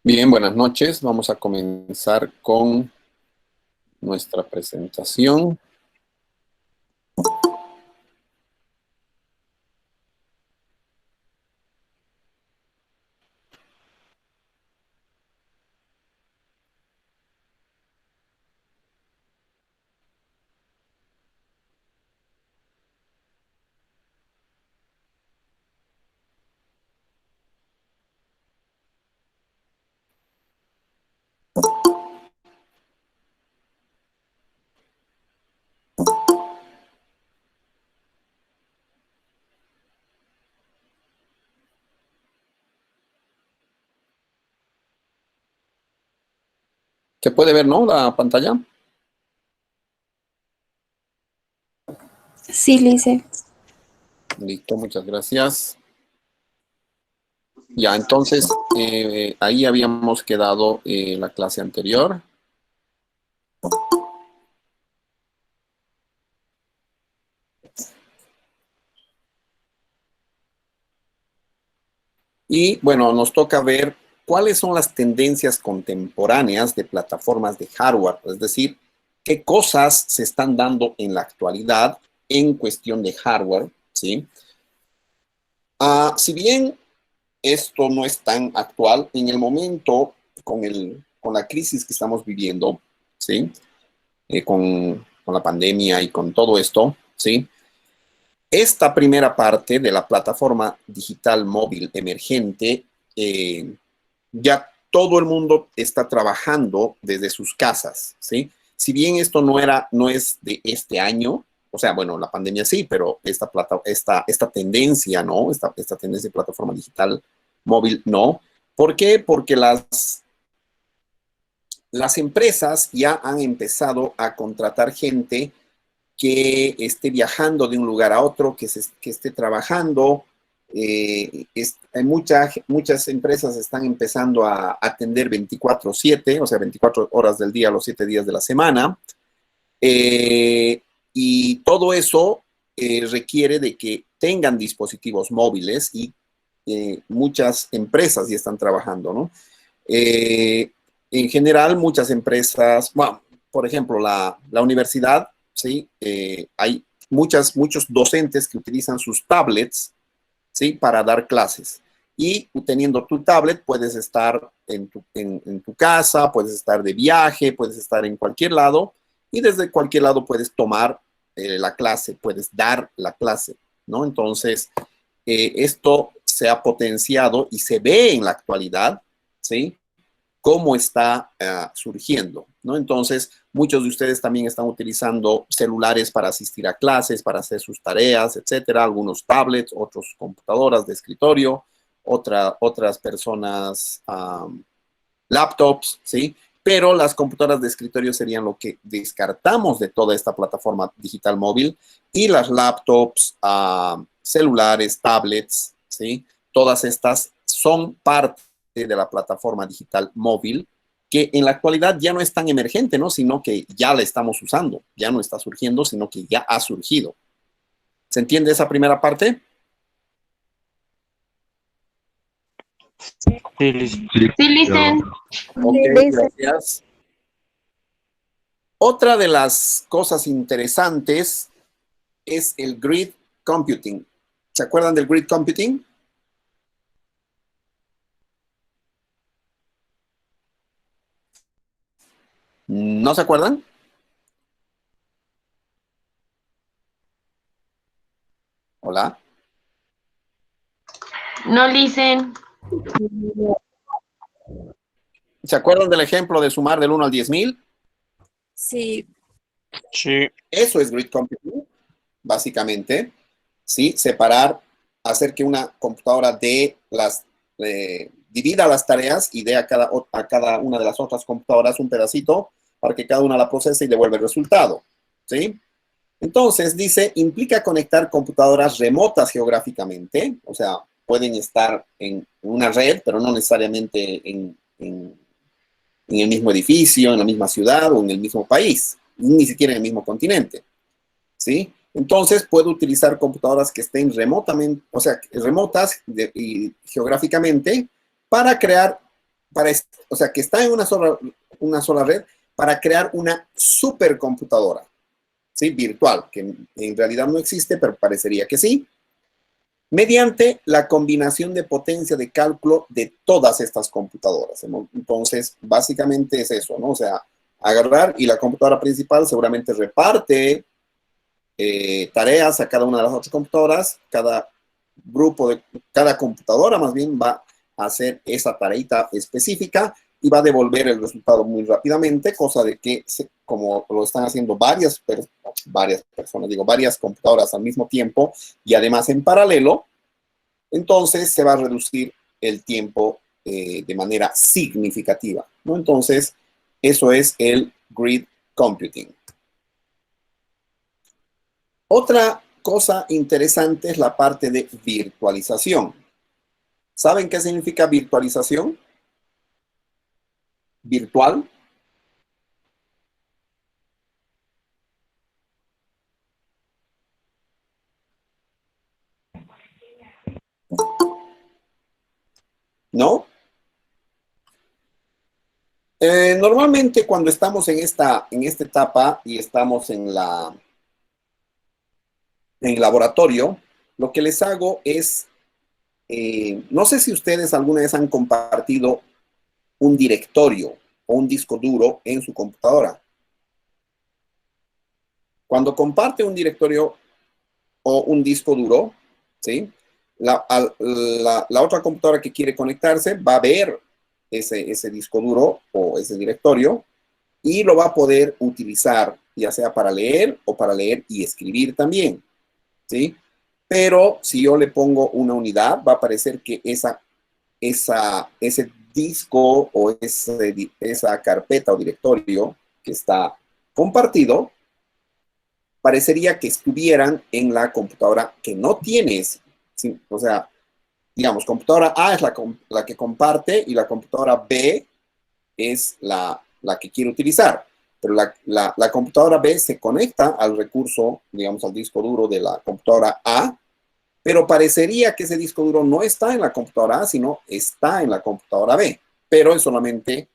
Bien, buenas noches. Vamos a comenzar con nuestra presentación. ¿Se puede ver, no, la pantalla? Sí, Lice. Listo, muchas gracias. Ya, entonces, ahí habíamos quedado la clase anterior. Y bueno, nos toca ver cuáles son las tendencias contemporáneas de plataformas de hardware, es decir, qué cosas se están dando en la actualidad en cuestión de hardware, ¿sí? Si bien esto no es tan actual, en el momento con la crisis que estamos viviendo, ¿sí? Con la pandemia y con todo esto, ¿sí? Esta primera parte de la plataforma digital móvil emergente, ya todo el mundo está trabajando desde sus casas, ¿sí? Si bien esto no es de este año, o sea, bueno, la pandemia sí, pero esta tendencia, ¿no? Esta tendencia de plataforma digital móvil, no. ¿Por qué? Porque las empresas ya han empezado a contratar gente que esté viajando de un lugar a otro, que esté trabajando. Hay muchas empresas están empezando a atender 24/7, o sea, 24 horas del día, los 7 días de la semana. Y todo eso requiere de que tengan dispositivos móviles y muchas empresas ya están trabajando, ¿no? Eh, en general, muchas empresas, bueno, por ejemplo, la universidad, ¿sí? Hay muchos docentes que utilizan sus tablets, ¿sí? Para dar clases. Y teniendo tu tablet, puedes estar en tu casa, puedes estar de viaje, puedes estar en cualquier lado y desde cualquier lado puedes tomar la clase, puedes dar la clase, ¿no? Entonces, esto se ha potenciado y se ve en la actualidad, ¿sí? Cómo está surgiendo, ¿no? Entonces, muchos de ustedes también están utilizando celulares para asistir a clases, para hacer sus tareas, etcétera, algunos tablets, otros computadoras de escritorio, otras personas laptops, ¿sí? Pero las computadoras de escritorio serían lo que descartamos de toda esta plataforma digital móvil y las laptops, celulares, tablets, ¿sí? Todas estas son parte de la plataforma digital móvil que en la actualidad ya no es tan emergente, ¿no? Sino que ya la estamos usando, ya no está surgiendo, sino que ya ha surgido. ¿Se entiende esa primera parte? Sí, listo. Sí, listen. Ok, Sí, Lice. gracias. Otra de las cosas interesantes es el grid computing. ¿Se acuerdan del grid computing? ¿No se acuerdan? Hola. No listen. ¿Se acuerdan del ejemplo de sumar del 1 al 10.000? Sí. Sí. Eso es grid computing, básicamente. ¿Sí? Separar, hacer que una computadora divida las tareas y dé a cada una de las otras computadoras un pedacito para que cada una la procese y devuelva el resultado. ¿Sí? Entonces, dice, implica conectar computadoras remotas geográficamente, o sea, pueden estar en una red, pero no necesariamente en el mismo edificio, en la misma ciudad o en el mismo país, ni siquiera en el mismo continente, ¿sí? Entonces, puedo utilizar computadoras que estén remotamente, o sea, remotas y geográficamente para crear o sea, que está en una sola red para crear una supercomputadora, ¿sí? Virtual, que en realidad no existe, pero parecería que sí, mediante la combinación de potencia de cálculo de todas estas computadoras. Entonces, básicamente es eso, ¿no? O sea, agarrar y la computadora principal seguramente reparte tareas a cada una de las otras computadoras, cada computadora más bien va a hacer esa tareita específica y va a devolver el resultado muy rápidamente, cosa de que, como lo están haciendo varias personas, digo, varias computadoras al mismo tiempo y además en paralelo, entonces se va a reducir el tiempo de manera significativa, ¿no? Entonces, eso es el grid computing. Otra cosa interesante es la parte de virtualización. ¿Saben qué significa virtualización? Virtual. ¿No? Normalmente cuando estamos en esta etapa y estamos en laboratorio, lo que les hago es, no sé si ustedes alguna vez han compartido un directorio o un disco duro en su computadora. Cuando comparte un directorio o un disco duro, ¿sí? La otra computadora que quiere conectarse va a ver ese disco duro o ese directorio y lo va a poder utilizar, ya sea para leer o para leer y escribir también, ¿sí? Pero si yo le pongo una unidad, va a aparecer que ese disco o esa carpeta o directorio que está compartido, parecería que estuvieran en la computadora que no tienes. ¿Sí? O sea, digamos, computadora A es la que comparte y la computadora B es la que quiere utilizar. Pero la computadora B se conecta al recurso, digamos, al disco duro de la computadora A, pero parecería que ese disco duro no está en la computadora A, sino está en la computadora B. Pero es solamente,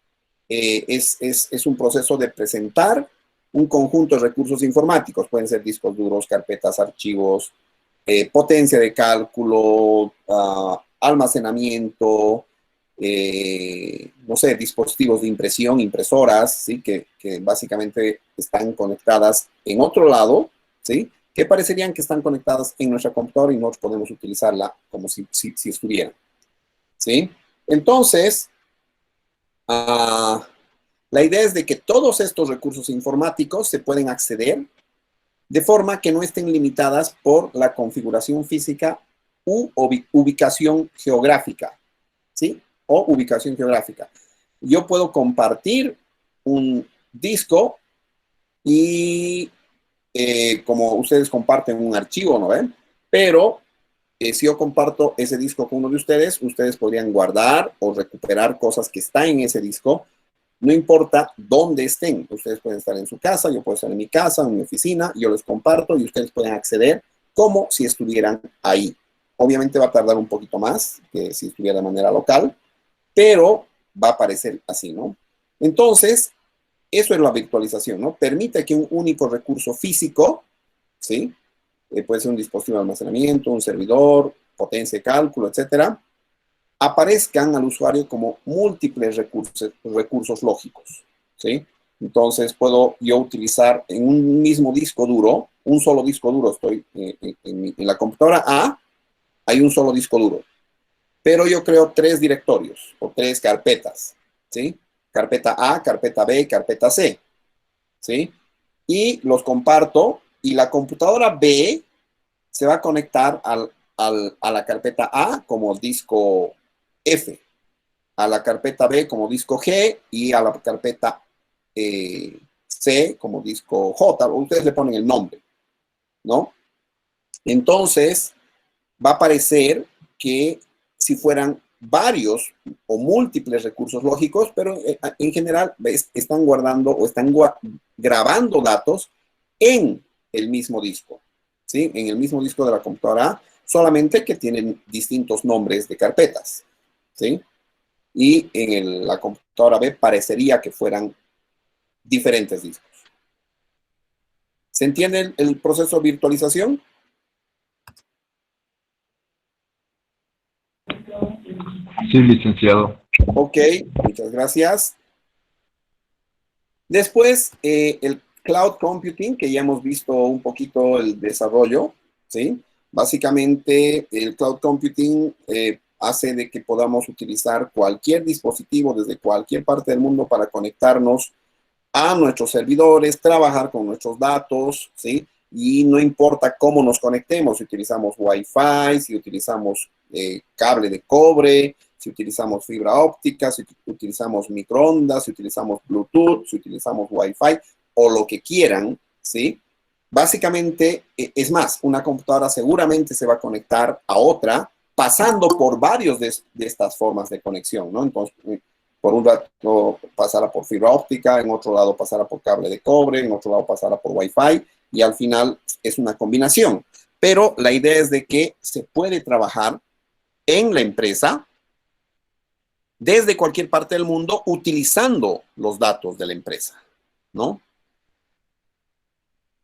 es un proceso de presentar un conjunto de recursos informáticos. Pueden ser discos duros, carpetas, archivos, potencia de cálculo, almacenamiento, no sé, dispositivos de impresión, impresoras, ¿sí? Que básicamente están conectadas en otro lado, ¿sí? Que parecerían que están conectadas en nuestra computadora y nosotros podemos utilizarla como si estuvieran, ¿sí? Entonces, la idea es de que todos estos recursos informáticos se pueden acceder de forma que no estén limitadas por la configuración física u ubicación geográfica, ¿sí? O ubicación geográfica. Yo puedo compartir un disco y como ustedes comparten un archivo, ¿no ven? Pero si yo comparto ese disco con uno de ustedes, ustedes podrían guardar o recuperar cosas que están en ese disco. No importa dónde estén, ustedes pueden estar en su casa, yo puedo estar en mi casa, en mi oficina, yo les comparto y ustedes pueden acceder como si estuvieran ahí. Obviamente va a tardar un poquito más que si estuviera de manera local, pero va a aparecer así, ¿no? Entonces, eso es la virtualización, ¿no? Permite que un único recurso físico, ¿sí? Puede ser un dispositivo de almacenamiento, un servidor, potencia de cálculo, etcétera, aparezcan al usuario como múltiples recursos lógicos, ¿sí? Entonces, puedo yo utilizar en un mismo disco duro, un solo disco duro, estoy en la computadora A, hay un solo disco duro, pero yo creo 3 directorios o 3 carpetas, ¿sí? Carpeta A, carpeta B, carpeta C, ¿sí? Y los comparto y la computadora B se va a conectar a la carpeta A como disco F, a la carpeta B como disco G y a la carpeta C como disco J. Ustedes le ponen el nombre, ¿no? Entonces, va a aparecer que si fueran varios o múltiples recursos lógicos, pero en general están guardando o están grabando datos en el mismo disco, ¿sí? En el mismo disco de la computadora, solamente que tienen distintos nombres de carpetas, ¿sí? y en la computadora B parecería que fueran diferentes discos. ¿Se entiende el proceso de virtualización? Sí, licenciado. Ok, muchas gracias. Después, el cloud computing, que ya hemos visto un poquito el desarrollo, ¿sí? Básicamente, el cloud computing hace de que podamos utilizar cualquier dispositivo desde cualquier parte del mundo para conectarnos a nuestros servidores, trabajar con nuestros datos, ¿sí? Y no importa cómo nos conectemos, si utilizamos Wi-Fi, si utilizamos cable de cobre, si utilizamos fibra óptica, si utilizamos microondas, si utilizamos Bluetooth, si utilizamos Wi-Fi o lo que quieran, ¿sí? Básicamente, es más, una computadora seguramente se va a conectar a otra pasando por varios de estas formas de conexión, ¿no? Entonces, por un lado pasará por fibra óptica, en otro lado pasará por cable de cobre, en otro lado pasará por Wi-Fi y al final es una combinación. Pero la idea es de que se puede trabajar en la empresa desde cualquier parte del mundo utilizando los datos de la empresa, ¿no?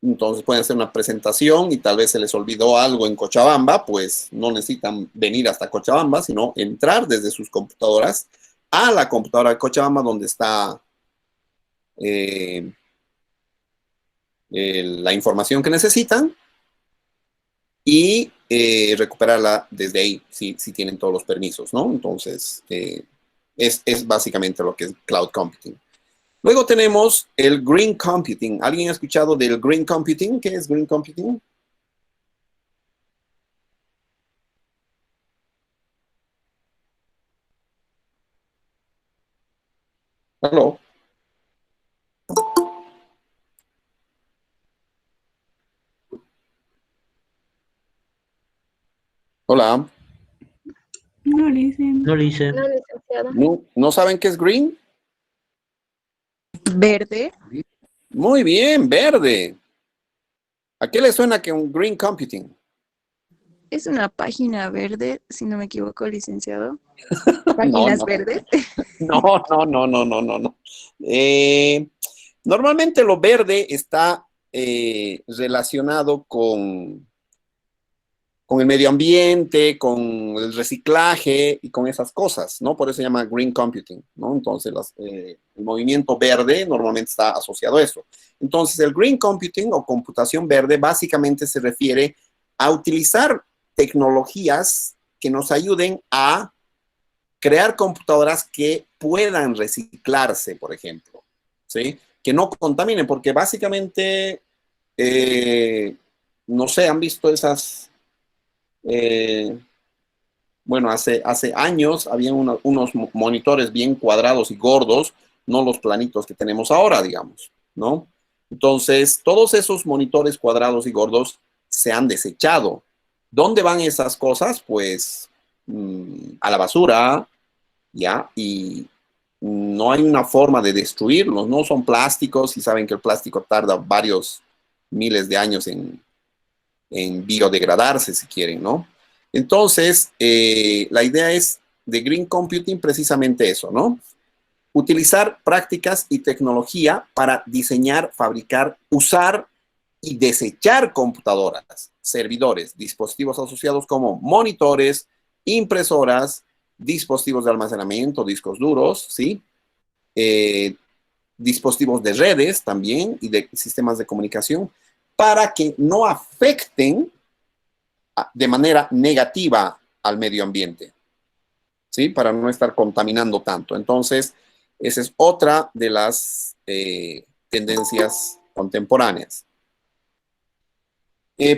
Entonces pueden hacer una presentación y tal vez se les olvidó algo en Cochabamba, pues no necesitan venir hasta Cochabamba, sino entrar desde sus computadoras a la computadora de Cochabamba donde está la información que necesitan y recuperarla desde ahí, si tienen todos los permisos, ¿no? Entonces, es básicamente lo que es cloud computing. Luego tenemos el green computing. ¿Alguien ha escuchado del green computing? ¿Qué es green computing? ¿Aló? Hola. No le dicen. No le hice. No, licenciado. ¿No saben qué es green? Verde. Muy bien, verde. ¿A qué le suena que un green computing? Es una página verde, si no me equivoco, licenciado. No, Páginas no. verdes. No. Normalmente lo verde está relacionado con el medio ambiente, con el reciclaje y con esas cosas, ¿no? Por eso se llama green computing, ¿no? Entonces, el movimiento verde normalmente está asociado a eso. Entonces, el green computing o computación verde básicamente se refiere a utilizar tecnologías que nos ayuden a crear computadoras que puedan reciclarse, por ejemplo, ¿sí? Que no contaminen, porque básicamente, no sé, han visto esas... bueno, hace años había unos monitores bien cuadrados y gordos, no los planitos que tenemos ahora, digamos, ¿no? Entonces, todos esos monitores cuadrados y gordos se han desechado. ¿Dónde van esas cosas? Pues a la basura, ¿ya? Y no hay una forma de destruirlos, ¿no? Son plásticos y saben que el plástico tarda varios miles de años en biodegradarse, si quieren, ¿no? Entonces, la idea es de Green Computing precisamente eso, ¿no? Utilizar prácticas y tecnología para diseñar, fabricar, usar y desechar computadoras, servidores, dispositivos asociados como monitores, impresoras, dispositivos de almacenamiento, discos duros, ¿sí? Dispositivos de redes también y de sistemas de comunicación para que no afecten de manera negativa al medio ambiente, ¿sí? Para no estar contaminando tanto. Entonces, esa es otra de las tendencias contemporáneas.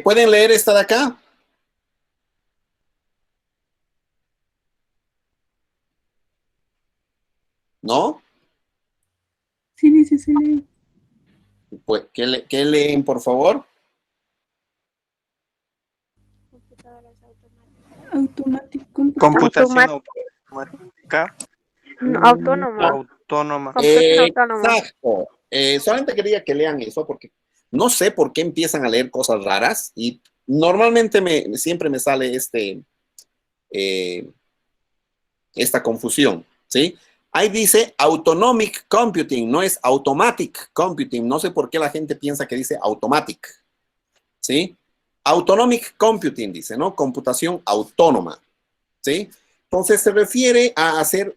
¿Pueden leer esta de acá? ¿No? Sí, dice, se lee. Pues, ¿qué leen, por favor? Computadoras automáticas. Automático. Computación automática No, autónoma. autónoma. Computación autónoma. Exacto. Solamente quería que lean eso porque no sé por qué empiezan a leer cosas raras y normalmente siempre me sale esta confusión. ¿sí? Ahí dice autonomic computing, no es automatic computing. No sé por qué la gente piensa que dice automatic, ¿sí? Autonomic computing dice, ¿no? Computación autónoma, ¿sí? Entonces se refiere a hacer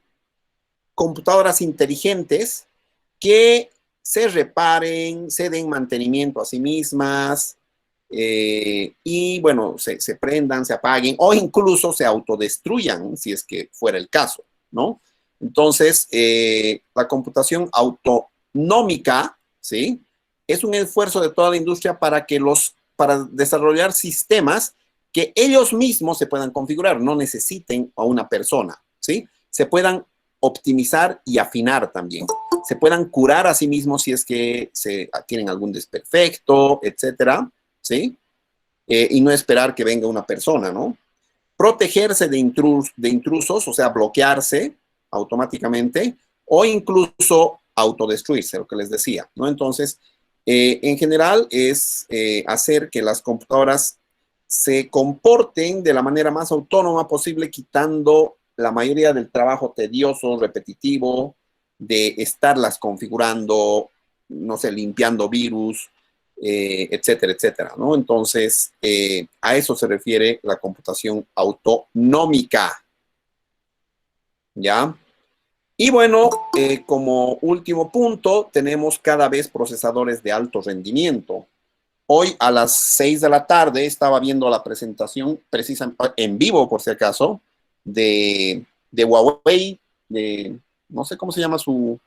computadoras inteligentes que se reparen, se den mantenimiento a sí mismas, y bueno, se prendan, se apaguen o incluso se autodestruyan si es que fuera el caso, ¿no? Entonces, la computación autonómica, ¿sí? Es un esfuerzo de toda la industria para desarrollar sistemas que ellos mismos se puedan configurar, no necesiten a una persona, ¿sí? Se puedan optimizar y afinar también. Se puedan curar a sí mismos si es que tienen algún desperfecto, etcétera, ¿sí? Y no esperar que venga una persona, ¿no? Protegerse de intrusos, o sea, bloquearse automáticamente, o incluso autodestruirse, lo que les decía, ¿no? Entonces, en general es hacer que las computadoras se comporten de la manera más autónoma posible, quitando la mayoría del trabajo tedioso, repetitivo, de estarlas configurando, no sé, limpiando virus, etcétera, etcétera, ¿no? Entonces, a eso se refiere la computación autonómica, ¿ya? Y bueno, como último punto, tenemos cada vez procesadores de alto rendimiento. Hoy a las 6 de la tarde estaba viendo la presentación, precisamente en vivo, por si acaso, de Huawei, no sé cómo se llama su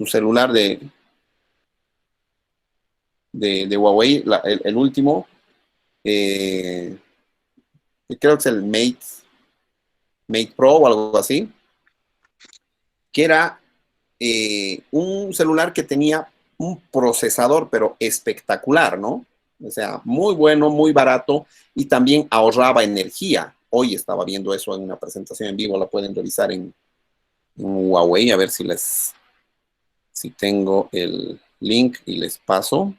celular de Huawei, el último, creo que es el Mate Pro o algo así, que era un celular que tenía un procesador, pero espectacular, ¿no? O sea, muy bueno, muy barato y también ahorraba energía. Hoy estaba viendo eso en una presentación en vivo, la pueden revisar en Huawei, a ver si tengo el link y les paso.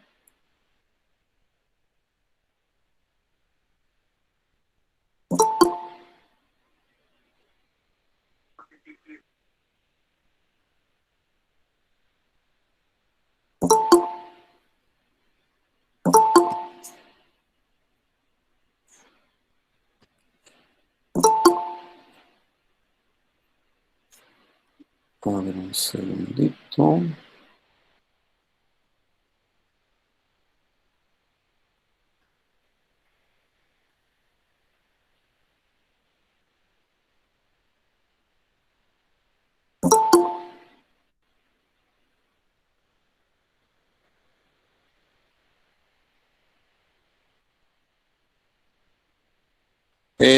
A ver, un segundito.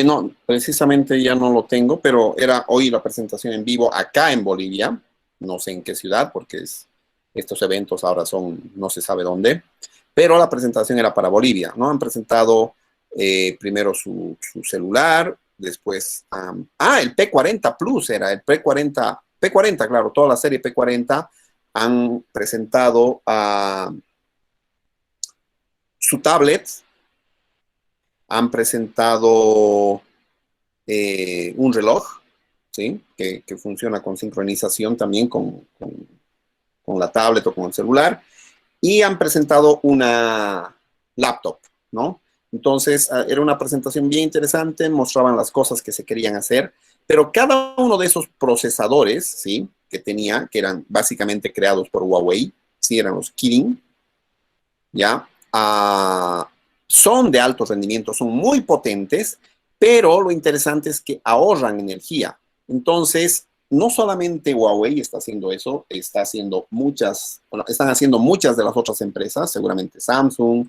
No, precisamente ya no lo tengo, pero era hoy la presentación en vivo acá en Bolivia, no sé en qué ciudad, porque estos eventos ahora son, no se sabe dónde, pero la presentación era para Bolivia, ¿no? Han presentado primero su celular, después, el P40 Plus era, el P40, claro, toda la serie P40 han presentado su tablet, han presentado un reloj, ¿sí? Que funciona con sincronización también con la tablet o con el celular, y han presentado una laptop, ¿no? Entonces, era una presentación bien interesante, mostraban las cosas que se querían hacer, pero cada uno de esos procesadores, ¿sí? Que eran básicamente creados por Huawei, ¿sí? Eran los Kirin, ¿ya? Son de alto rendimiento, son muy potentes, pero lo interesante es que ahorran energía. Entonces, no solamente Huawei está haciendo eso, están haciendo muchas de las otras empresas, seguramente Samsung,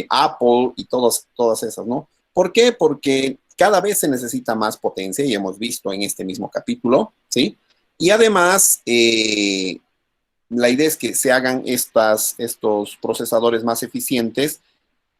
Apple y todas esas, ¿no? ¿Por qué? Porque cada vez se necesita más potencia y hemos visto en este mismo capítulo, ¿sí? Y además, la idea es que se hagan estos procesadores más eficientes,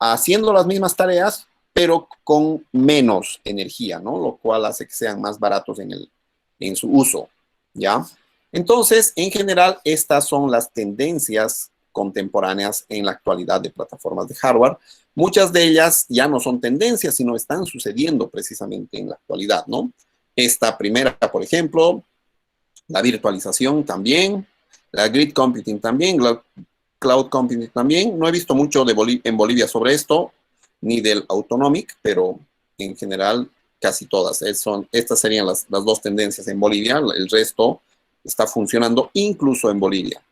haciendo las mismas tareas, pero con menos energía, ¿no? Lo cual hace que sean más baratos en su uso, ¿ya? Entonces, en general, estas son las tendencias contemporáneas en la actualidad de plataformas de hardware. muchas de ellas ya no son tendencias, sino están sucediendo precisamente en la actualidad, ¿no? Esta primera, por ejemplo, la virtualización también, la grid computing también, la cloud computing también. No he visto mucho en Bolivia sobre esto, ni del autonomic, pero en general casi todas. Estas serían las dos tendencias en Bolivia. El resto está funcionando incluso en Bolivia.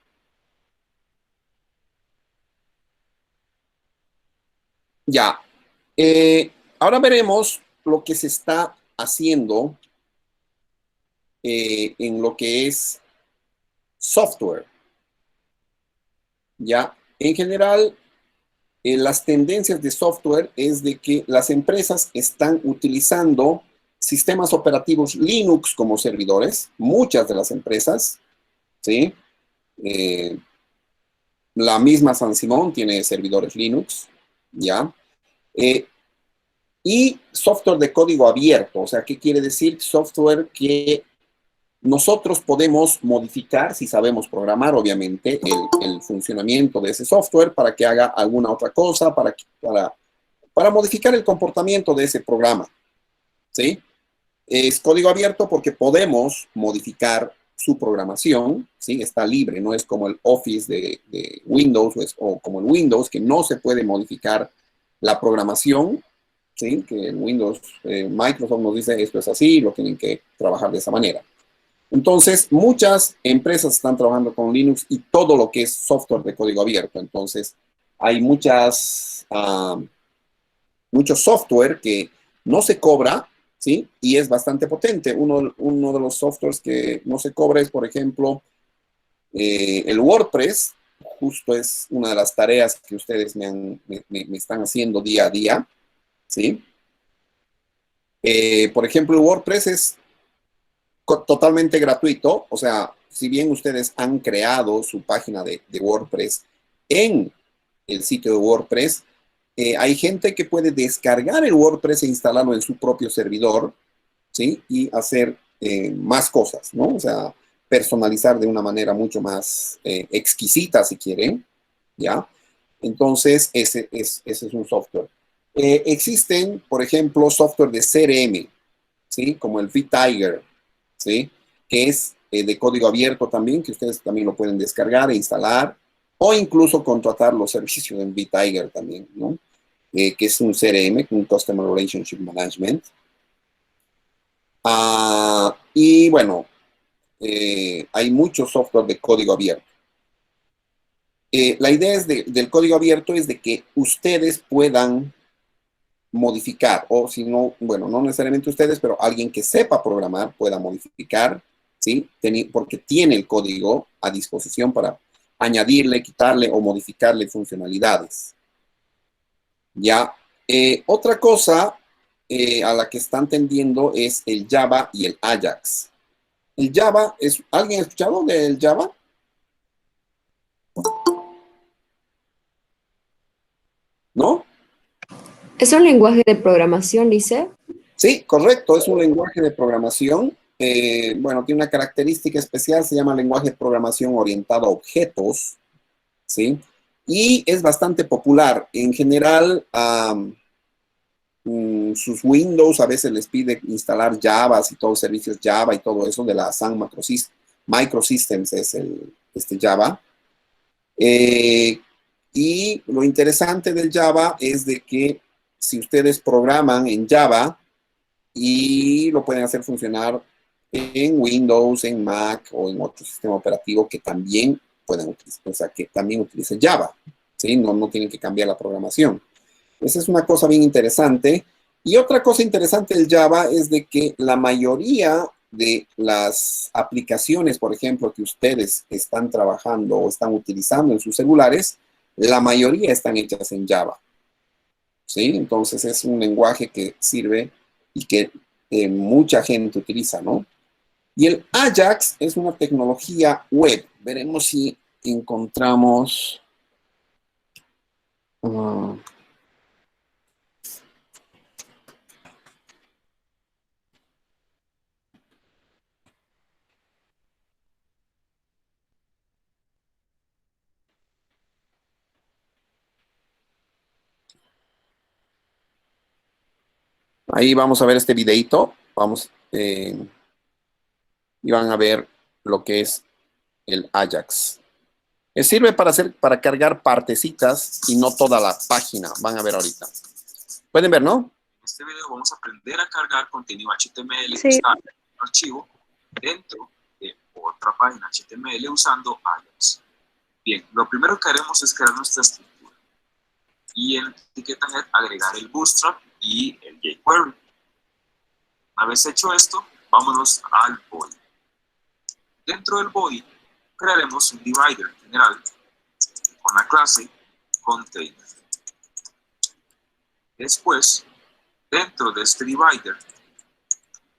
Ya. Ahora veremos lo que se está haciendo en lo que es software. Ya. En general, las tendencias de software es de que las empresas están utilizando sistemas operativos Linux como servidores, muchas de las empresas, ¿sí? La misma San Simón tiene servidores Linux, ¿ya? Y software de código abierto, o sea, ¿qué quiere decir? Software que nosotros podemos modificar, si sabemos programar, obviamente, el funcionamiento de ese software para que haga alguna otra cosa, para modificar el comportamiento de ese programa, ¿sí? Es código abierto porque podemos modificar su programación, ¿sí? Está libre, no es como el Office de Windows o como el Windows, que no se puede modificar la programación, ¿sí? Que el Windows, Microsoft nos dice esto es así, lo tienen que trabajar de esa manera. Entonces, muchas empresas están trabajando con Linux y todo lo que es software de código abierto. Entonces, hay mucho software que no se cobra, ¿sí? Y es bastante potente. Uno de los softwares que no se cobra es, por ejemplo, el WordPress. Justo es una de las tareas que ustedes me están haciendo día a día, ¿sí? Por ejemplo, el WordPress es totalmente gratuito, o sea, si bien ustedes han creado su página de WordPress en el sitio de WordPress, hay gente que puede descargar el WordPress e instalarlo en su propio servidor, ¿sí? Y hacer más cosas, ¿no? O sea, personalizar de una manera mucho más exquisita, si quieren, ¿ya? Entonces, ese es un software. Existen, por ejemplo, software de CRM, ¿sí? Como el vTiger, ¿sí? Que es de código abierto también, que ustedes también lo pueden descargar e instalar, o incluso contratar los servicios en vTiger también, ¿no? Que es un CRM, un Customer Relationship Management. Y bueno, hay mucho software de código abierto. La idea del código abierto es de que ustedes puedan modificar, o si no, bueno, no necesariamente ustedes, pero alguien que sepa programar pueda modificar, ¿sí? Porque tiene el código a disposición para añadirle, quitarle o modificarle funcionalidades. Ya, otra cosa a la que están tendiendo es el Java y el Ajax. El Java, ¿alguien ha escuchado del Java? ¿No? ¿Es un lenguaje de programación, dice? Sí, correcto, es un lenguaje de programación. Bueno, tiene una característica especial, se llama lenguaje de programación orientado a objetos, ¿sí? Y es bastante popular. En general, sus Windows a veces les pide instalar Java y todos los servicios Java y todo eso de la Sun Microsystems es este Java. Y lo interesante del Java es de que si ustedes programan en Java y lo pueden hacer funcionar en Windows, en Mac o en otro sistema operativo que también pueden utilizar, o sea, que también utilice Java, ¿sí? No tienen que cambiar la programación. Esa es una cosa bien interesante. Y otra cosa interesante del Java es de que la mayoría de las aplicaciones, por ejemplo, que ustedes están trabajando o están utilizando en sus celulares, la mayoría están hechas en Java, ¿sí? Entonces es un lenguaje que sirve y que mucha gente utiliza, ¿no? Y el Ajax es una tecnología web. Veremos si encontramos... Ahí vamos a ver este videito. Vamos, y van a ver lo que es el Ajax. Sirve para cargar partecitas y no toda la página. Van a ver ahorita. Pueden ver, ¿no? En este video vamos a aprender a cargar contenido HTML Sí. que está en un archivo dentro de otra página HTML usando Ajax. Bien, lo primero que haremos es crear nuestra estructura y en etiqueta head agregar el bootstrap y el jQuery. Una vez hecho esto, vámonos al body. Dentro del body crearemos un divider general con la clase container. Después, dentro de este divider,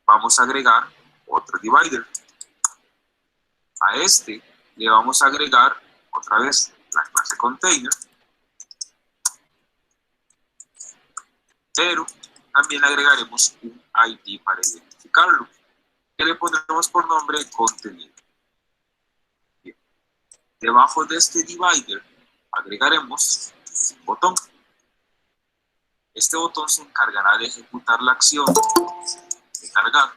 vamos a agregar otro divider. A este le vamos a agregar otra vez la clase container, pero también le agregaremos un ID para identificarlo, que le pondremos por nombre contenido. Bien. Debajo de este divider agregaremos un botón. Este botón se encargará de ejecutar la acción de cargar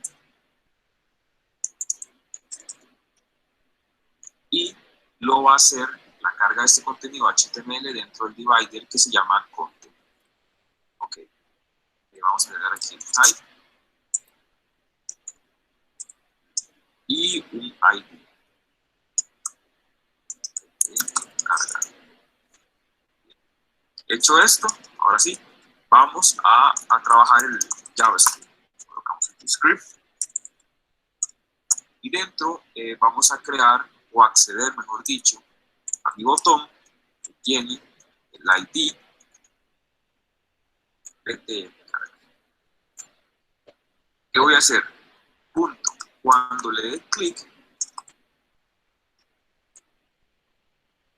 y lo va a hacer la carga de este contenido HTML dentro del divider que se llama content. Ok, le vamos a agregar aquí el type y un ID. Cargar. Hecho esto, ahora sí, vamos a trabajar el JavaScript. Colocamos el script y dentro vamos a crear o acceder, mejor dicho, a mi botón que tiene el ID de carga. ¿Qué voy a hacer? Punto. Cuando le dé clic,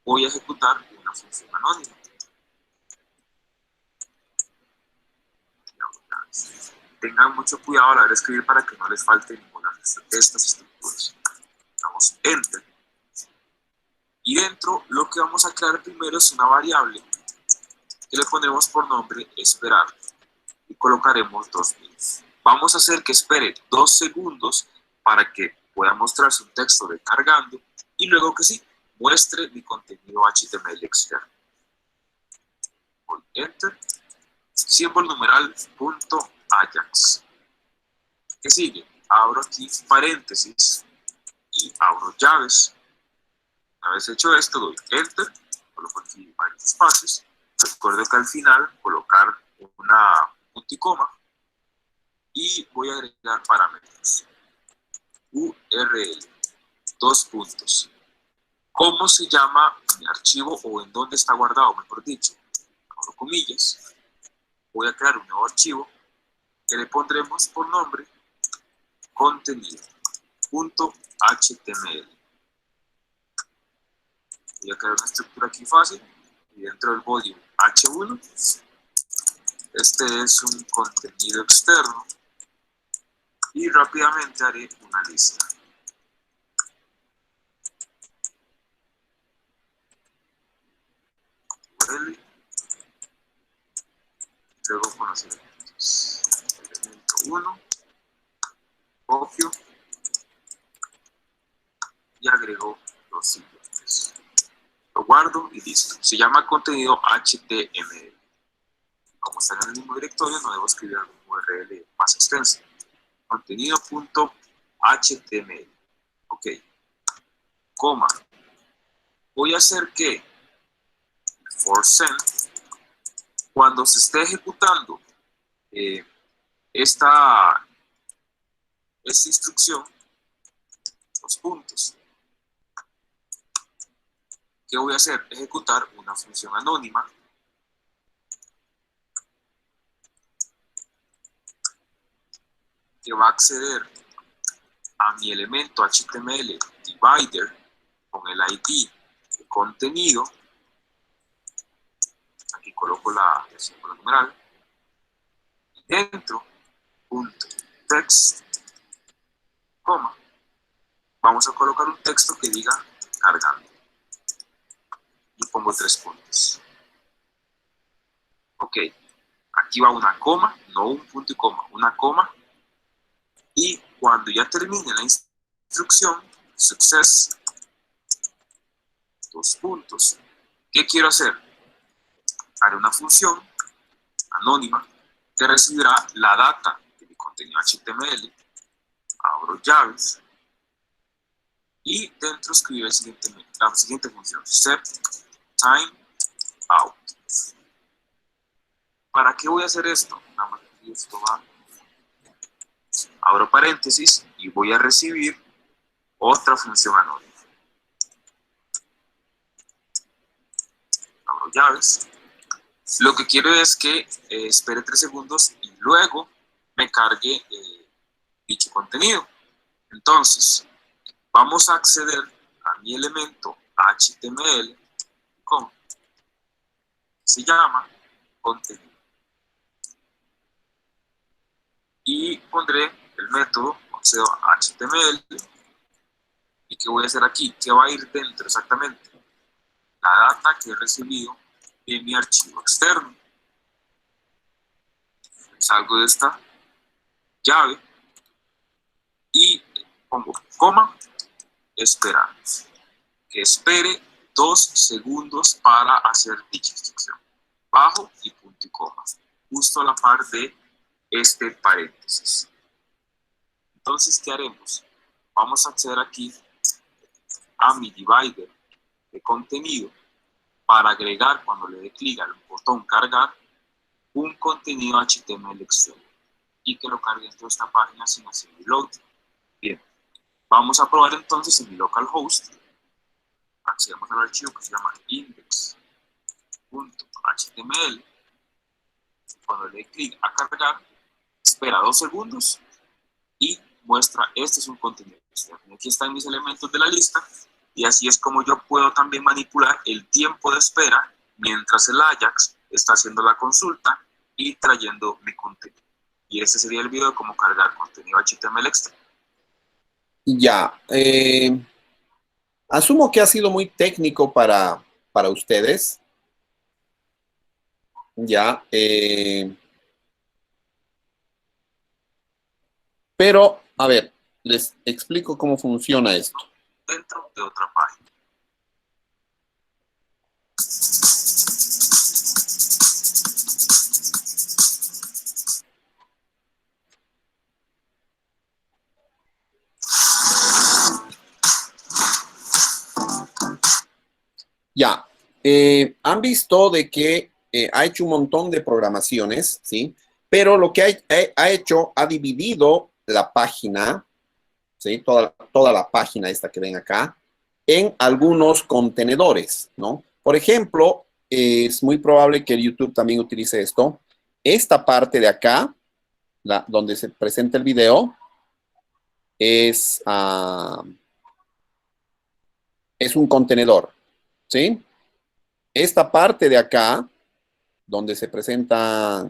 voy a ejecutar una función anónima. Tengan mucho cuidado a la hora de escribir para que no les falte ninguna de estas estructuras. Damos Enter. Y dentro lo que vamos a crear primero es una variable que le pondremos por nombre esperar y colocaremos 2000. Vamos a hacer que espere 2 segundos para que pueda mostrarse un texto de cargando y luego que sí, muestre mi contenido HTML externo. Voy Enter, símbolo numeral punto Ajax. ¿Qué sigue? Abro aquí paréntesis y abro llaves. Una vez hecho esto, doy Enter, coloco aquí varios espacios. Recuerdo que al final colocar una punto y coma y voy a agregar parámetros. URL, 2 puntos. ¿Cómo se llama mi archivo o en dónde está guardado, mejor dicho? Abro comillas. Voy a crear un nuevo archivo que le pondremos por nombre contenido.html. Voy a crear una estructura aquí fácil y dentro del body H1. Este es un contenido externo y rápidamente haré una lista. URL, luego con los elementos. Elemento 1, copio y agrego los siguientes. Lo guardo y listo. Se llama contenido HTML. Como está en el mismo directorio, no debo escribir algún URL más extenso. Contenido.html. Ok. Coma. Voy a hacer que for send, cuando se esté ejecutando esta instrucción, los puntos. ¿Qué voy a hacer? Ejecutar una función anónima que va a acceder a mi elemento HTML divider con el ID de contenido. Aquí coloco el símbolo numeral. Y dentro, punto text, coma, vamos a colocar un texto que diga cargando. Y pongo 3 puntos. Ok. Aquí va una coma, no un punto y coma, una coma. Y cuando ya termine la instrucción, success, 2 puntos. ¿Qué quiero hacer? Haré una función anónima que recibirá la data de mi contenido HTML. Abro llaves y dentro escribo la siguiente función, set time out. ¿Para qué voy a hacer esto? Nada más que esto va. Abro paréntesis y voy a recibir otra función anónima. Abro llaves. Lo que quiero es que espere 3 segundos y luego me cargue dicho contenido. Entonces, vamos a acceder a mi elemento HTML con, se llama contenido. Y pondré el método, accedo a HTML. ¿Y qué voy a hacer aquí? ¿Qué va a ir dentro exactamente? La data que he recibido de mi archivo externo. Salgo de esta llave y pongo coma, esperar. Que espere 2 segundos para hacer dicha instrucción. Bajo y punto y coma. Justo a la par de este paréntesis. Entonces, ¿qué haremos? Vamos a acceder aquí a mi divider de contenido para agregar, cuando le dé clic al botón cargar, un contenido HTML externo y que lo cargue dentro de esta página sin hacer reload. Bien, vamos a probar entonces en mi localhost. Accedemos al archivo que se llama index.html. Cuando le dé clic a cargar, espera 2 segundos y muestra, este es un contenido externo. Aquí están mis elementos de la lista y así es como yo puedo también manipular el tiempo de espera mientras el Ajax está haciendo la consulta y trayendo mi contenido. Y este sería el video de cómo cargar contenido HTML extra. Ya. Asumo que ha sido muy técnico para ustedes. Ya. Pero, a ver, les explico cómo funciona esto. Dentro de otra página. Ya, han visto de que ha hecho un montón de programaciones, ¿sí? Pero lo que ha hecho, ha dividido la página, ¿sí? Toda la página esta que ven acá, en algunos contenedores, ¿no? Por ejemplo, es muy probable que YouTube también utilice esto. Esta parte de acá, donde se presenta el video, es un contenedor, ¿sí? Esta parte de acá, donde se presenta,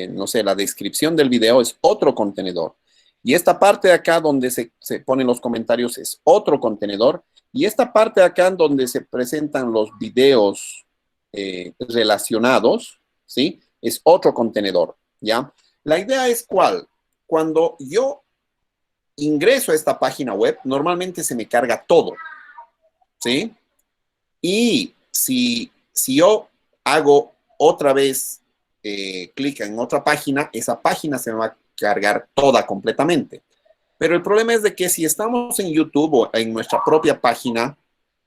no sé, la descripción del video, es otro contenedor. Y esta parte de acá, donde se ponen los comentarios, es otro contenedor. Y esta parte de acá, donde se presentan los videos relacionados, ¿sí? Es otro contenedor, ¿ya? La idea es ¿cuál? Cuando yo ingreso a esta página web, normalmente se me carga todo, ¿sí? Y si yo hago otra vez clic en otra página, esa página se me va a cargar toda completamente. Pero el problema es de que si estamos en YouTube o en nuestra propia página,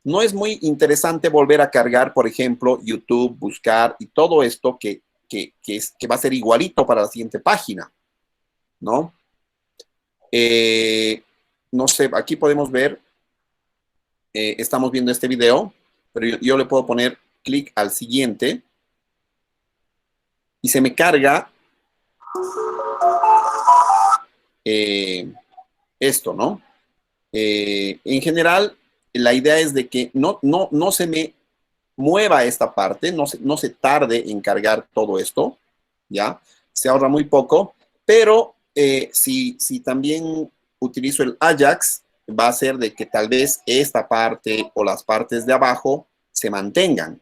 no es muy interesante volver a cargar, por ejemplo, YouTube, buscar y todo esto que va a ser igualito para la siguiente página, ¿no? No sé, aquí podemos ver, estamos viendo este video, pero yo le puedo poner clic al siguiente y se me carga esto, ¿no? En general, la idea es de que no se me mueva esta parte, no se tarde en cargar todo esto, ¿ya? Se ahorra muy poco, pero si también utilizo el Ajax, va a ser de que tal vez esta parte o las partes de abajo se mantengan,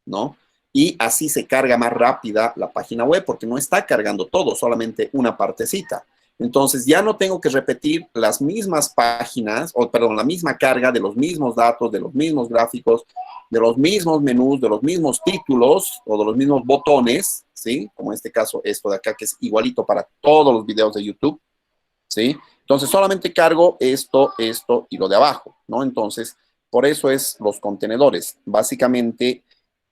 ¿no? y así se carga más rápida la página web porque no está cargando todo, solamente una partecita. Entonces ya no tengo que repetir las mismas páginas, o perdón, la misma carga de los mismos datos, de los mismos gráficos, de los mismos menús, de los mismos títulos o de los mismos botones, ¿sí? Como en este caso esto de acá que es igualito para todos los videos de YouTube, ¿sí? Entonces solamente cargo esto, esto y lo de abajo, ¿no? Entonces, por eso es los contenedores. Básicamente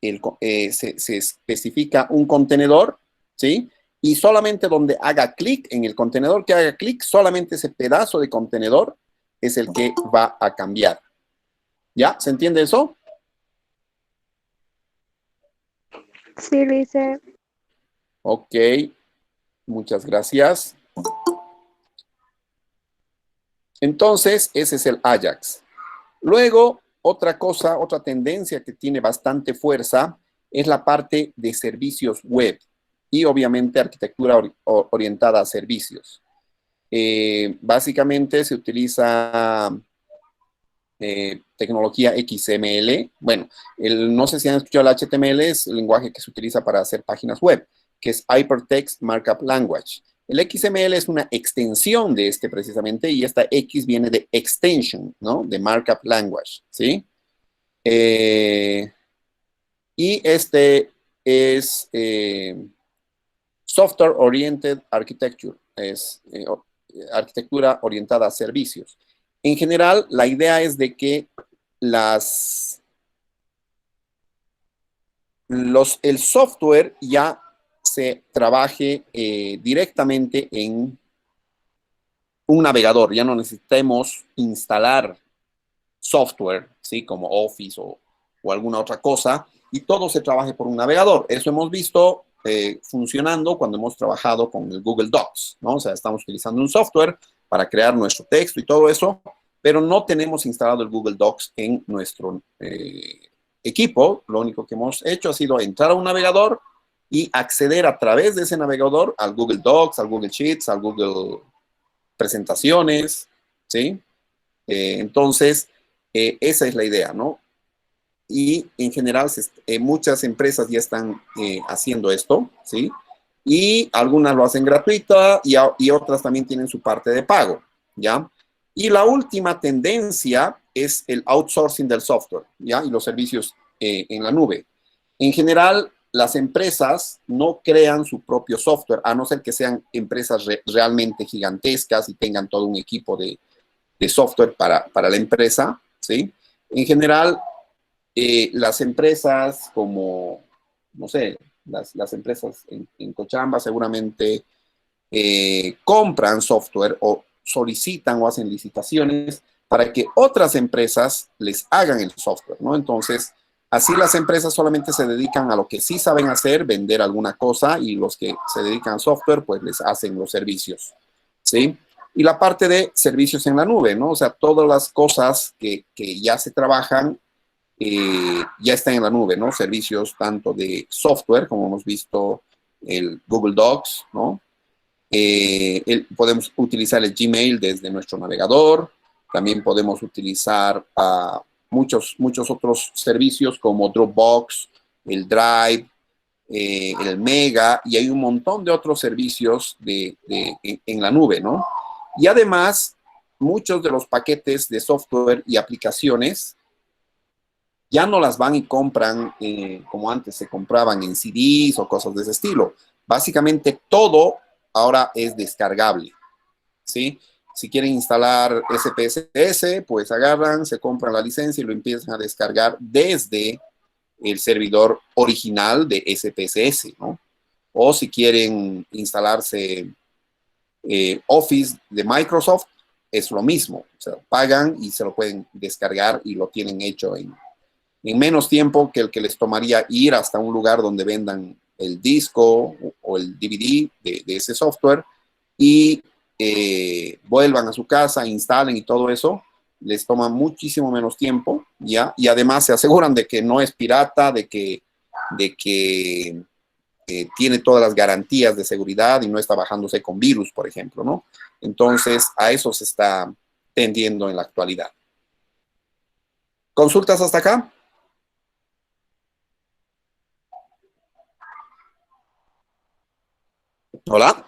se especifica un contenedor, ¿sí? Y solamente donde haga clic, en el contenedor que haga clic, solamente ese pedazo de contenedor es el que va a cambiar. ¿Ya? ¿Se entiende eso? Sí, lo hice. Ok. Muchas gracias. Entonces, ese es el Ajax. Luego, otra cosa, otra tendencia que tiene bastante fuerza es la parte de servicios web. Y obviamente arquitectura orientada a servicios. Básicamente se utiliza tecnología XML. Bueno, no sé si han escuchado el HTML, es el lenguaje que se utiliza para hacer páginas web, que es Hypertext Markup Language. El XML es una extensión de este precisamente, y esta X viene de extension, ¿no? De Markup Language, ¿sí? Y este es Software Oriented Architecture, es arquitectura orientada a servicios. En general, la idea es de que el software ya se trabaje directamente en un navegador. Ya no necesitemos instalar software, ¿sí? Como Office o alguna otra cosa, y todo se trabaje por un navegador. Eso hemos visto funcionando cuando hemos trabajado con el Google Docs, ¿no? O sea, estamos utilizando un software para crear nuestro texto y todo eso, pero no tenemos instalado el Google Docs en nuestro equipo. Lo único que hemos hecho ha sido entrar a un navegador y acceder a través de ese navegador al Google Docs, al Google Sheets, al Google Presentaciones, ¿sí? Entonces, esa es la idea, ¿no? Y en general muchas empresas ya están haciendo esto, ¿sí? Y algunas lo hacen gratuita y otras también tienen su parte de pago, ¿ya? Y la última tendencia es el outsourcing del software, ¿ya? Y los servicios en la nube. En general, las empresas no crean su propio software, a no ser que sean empresas realmente gigantescas y tengan todo un equipo de software para la empresa, ¿sí? En general, las empresas como, no sé, las empresas en Cochabamba seguramente compran software o solicitan o hacen licitaciones para que otras empresas les hagan el software, ¿no? Entonces, así las empresas solamente se dedican a lo que sí saben hacer, vender alguna cosa, y los que se dedican al software, pues les hacen los servicios, ¿sí? Y la parte de servicios en la nube, ¿no? O sea, todas las cosas que ya se trabajan ya están en la nube, ¿no? Servicios tanto de software, como hemos visto el Google Docs, ¿no? Podemos utilizar el Gmail desde nuestro navegador. También podemos utilizar muchos otros servicios como Dropbox, el Drive, el Mega, y hay un montón de otros servicios en la nube, ¿no? Y además, muchos de los paquetes de software y aplicaciones ya no las van y compran como antes se compraban en CDs o cosas de ese estilo. Básicamente todo ahora es descargable, ¿sí? Si quieren instalar SPSS, pues agarran, se compran la licencia y lo empiezan a descargar desde el servidor original de SPSS, ¿no? O si quieren instalarse Office de Microsoft, es lo mismo. O sea, pagan y se lo pueden descargar y lo tienen hecho en menos tiempo que el que les tomaría ir hasta un lugar donde vendan el disco o el DVD de ese software y vuelvan a su casa, instalen y todo eso. Les toma muchísimo menos tiempo, ¿ya? Y además se aseguran de que no es pirata, de que tiene todas las garantías de seguridad y no está bajándose con virus, por ejemplo, ¿no? Entonces, a eso se está tendiendo en la actualidad. ¿Consultas hasta acá? Hola.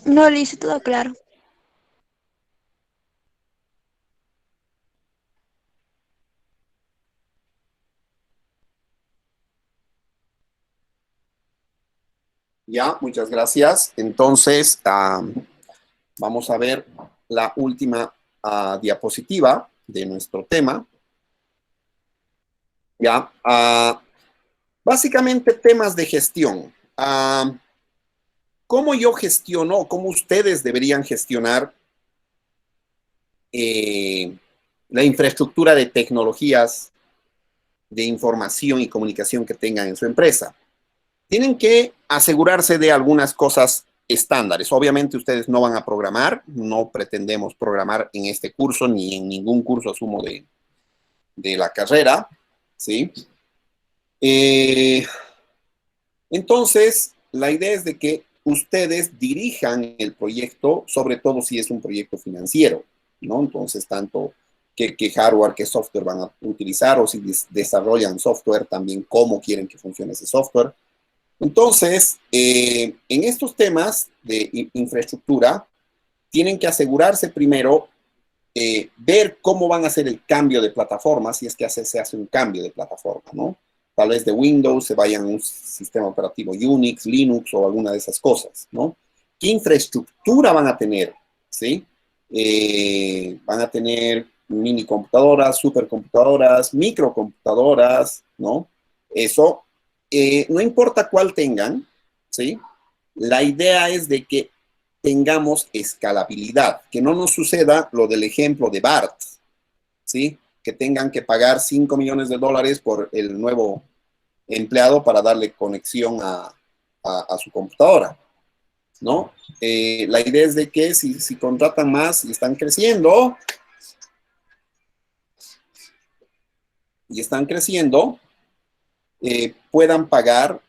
No, le hice todo claro. Ya, muchas gracias. Entonces, vamos a ver la última diapositiva de nuestro tema. Ya, básicamente temas de gestión. ¿Cómo yo gestiono, cómo ustedes deberían gestionar la infraestructura de tecnologías de información y comunicación que tengan en su empresa? Tienen que asegurarse de algunas cosas estándares. Obviamente ustedes no van a programar, no pretendemos programar en este curso ni en ningún curso, asumo, de la carrera, ¿sí? Entonces, la idea es de que ustedes dirijan el proyecto, sobre todo si es un proyecto financiero, ¿no? Entonces, tanto qué hardware, qué software van a utilizar, o si desarrollan software, también cómo quieren que funcione ese software. Entonces, en estos temas de infraestructura, tienen que asegurarse primero, ver cómo van a hacer el cambio de plataforma, si es que se hace un cambio de plataforma, ¿no? Tal vez de Windows se vayan a un sistema operativo Unix, Linux o alguna de esas cosas, ¿no? ¿Qué infraestructura van a tener? ¿Sí? Van a tener mini computadoras, supercomputadoras, microcomputadoras, ¿no? Eso, no importa cuál tengan, ¿sí? La idea es de que tengamos escalabilidad, que no nos suceda lo del ejemplo de BART, ¿sí? Que tengan que pagar $5 millones por el nuevo empleado para darle conexión a su computadora, ¿no? La idea es de que si contratan más y están creciendo, puedan pagar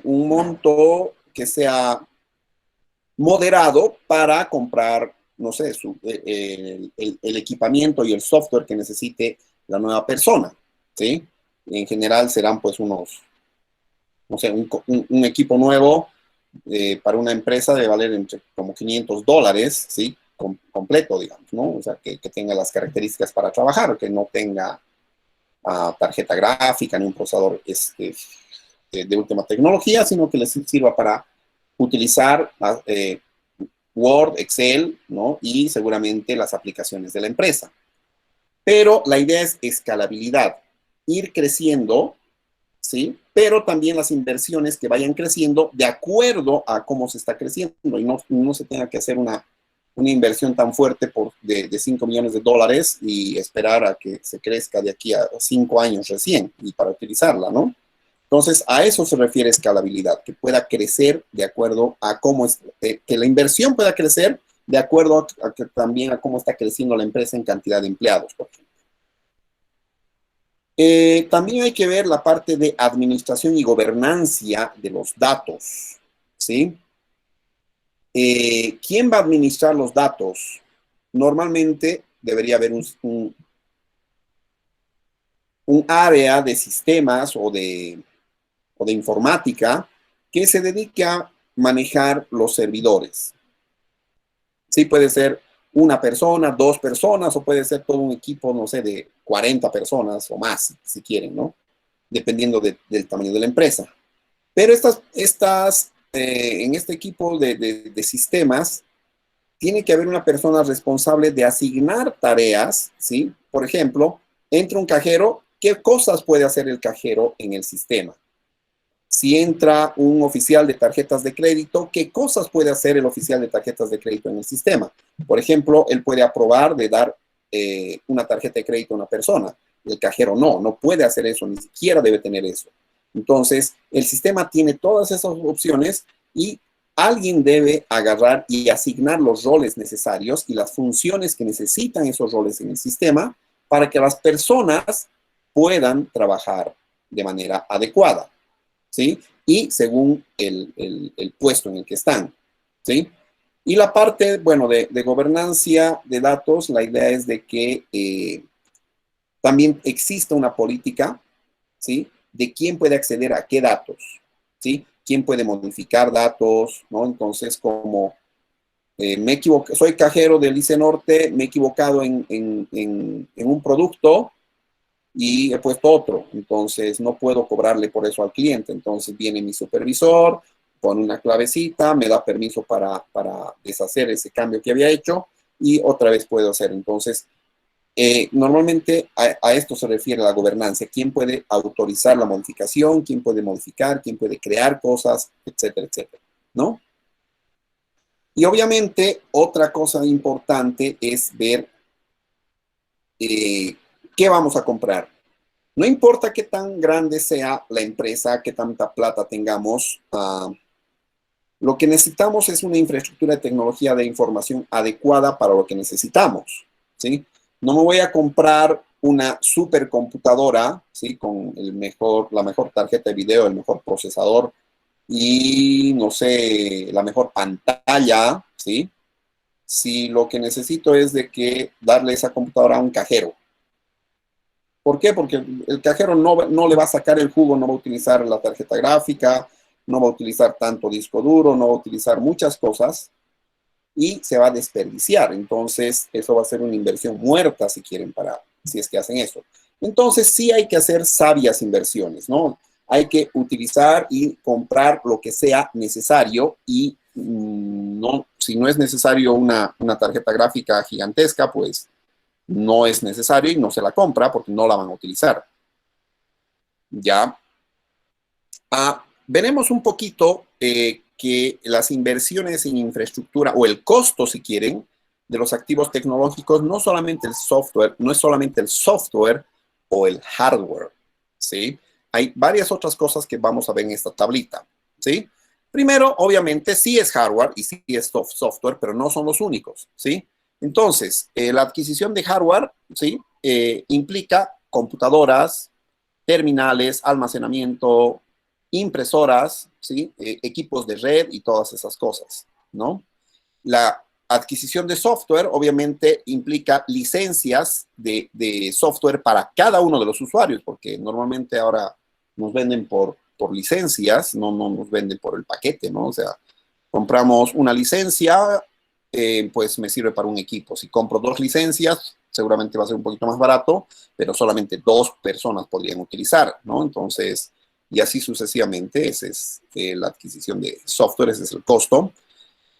un monto que sea moderado para comprar, no sé, el equipamiento y el software que necesite la nueva persona, ¿sí? En general serán pues unos, no sé, un equipo nuevo para una empresa debe valer entre como $500, ¿sí? Completo, digamos, ¿no? O sea, que tenga las características para trabajar, que no tenga tarjeta gráfica ni un procesador de última tecnología, sino que les sirva para utilizar Word, Excel, ¿no? Y seguramente las aplicaciones de la empresa. Pero la idea es escalabilidad, ir creciendo, ¿sí? Pero también las inversiones que vayan creciendo de acuerdo a cómo se está creciendo y no se tenga que hacer una inversión tan fuerte de $5 millones y esperar a que se crezca de aquí a 5 años recién y para utilizarla, ¿no? Entonces, a eso se refiere escalabilidad, que pueda crecer de acuerdo a cómo es, que la inversión pueda crecer de acuerdo también a cómo está creciendo la empresa en cantidad de empleados, por ejemplo. También hay que ver la parte de administración y gobernancia de los datos, ¿sí? ¿Quién va a administrar los datos? Normalmente debería haber un área de sistemas o de informática que se dedique a manejar los servidores. Sí, puede ser una persona, 2 personas, o puede ser todo un equipo, no sé, de 40 personas o más, si quieren, ¿no? Dependiendo del tamaño de la empresa. Pero en este equipo de sistemas, tiene que haber una persona responsable de asignar tareas, ¿sí? Por ejemplo, entra un cajero, ¿qué cosas puede hacer el cajero en el sistema? Si entra un oficial de tarjetas de crédito, ¿qué cosas puede hacer el oficial de tarjetas de crédito en el sistema? Por ejemplo, él puede aprobar de dar una tarjeta de crédito a una persona. El cajero no puede hacer eso, ni siquiera debe tener eso. Entonces, el sistema tiene todas esas opciones y alguien debe agarrar y asignar los roles necesarios y las funciones que necesitan esos roles en el sistema para que las personas puedan trabajar de manera adecuada, ¿sí? Y según el puesto en el que están, ¿sí? Y la parte, bueno, de gobernancia de datos, la idea es de que también exista una política, ¿sí? de quién puede acceder a qué datos, ¿sí? Quién puede modificar datos, ¿no? Entonces, como me equivoco, soy cajero del ICE Norte, me he equivocado en un producto y he puesto otro, entonces no puedo cobrarle por eso al cliente. Entonces viene mi supervisor, pone una clavecita, me da permiso para deshacer ese cambio que había hecho y otra vez puedo hacer. Entonces, normalmente a esto se refiere la gobernanza. ¿Quién puede autorizar la modificación? ¿Quién puede modificar? ¿Quién puede crear cosas? Etcétera, etcétera, ¿no? Y obviamente otra cosa importante es ver qué vamos a comprar. No importa qué tan grande sea la empresa, qué tanta plata tengamos, lo que necesitamos es una infraestructura de tecnología de información adecuada para lo que necesitamos, ¿sí? No me voy a comprar una supercomputadora, ¿sí? Con la mejor tarjeta de video, el mejor procesador y, no sé, la mejor pantalla, ¿sí? Si lo que necesito es darle esa computadora a un cajero. ¿Por qué? Porque el cajero no le va a sacar el jugo, no va a utilizar la tarjeta gráfica, no va a utilizar tanto disco duro, no va a utilizar muchas cosas y se va a desperdiciar. Entonces, eso va a ser una inversión muerta, si quieren, si es que hacen eso. Entonces, sí hay que hacer sabias inversiones, ¿no? Hay que utilizar y comprar lo que sea necesario y si no es necesario una tarjeta gráfica gigantesca, pues no es necesario y no se la compra porque no la van a utilizar. Ya. Veremos un poquito que las inversiones en infraestructura o el costo, si quieren, de los activos tecnológicos no es solamente el software o el hardware, ¿sí? Hay varias otras cosas que vamos a ver en esta tablita, ¿sí? Primero, obviamente, sí es hardware y sí es software, pero no son los únicos, ¿sí? Entonces, la adquisición de hardware, ¿sí? Implica computadoras, terminales, almacenamiento, impresoras, ¿sí? Equipos de red y todas esas cosas, ¿no? La adquisición de software, obviamente, implica licencias de software para cada uno de los usuarios, porque normalmente ahora nos venden por licencias, no nos venden por el paquete, ¿no? O sea, compramos una licencia, pues me sirve para un equipo. Si compro 2 licencias, seguramente va a ser un poquito más barato, pero solamente 2 personas podrían utilizar, ¿no? Entonces, y así sucesivamente, esa es la adquisición de software, ese es el costo.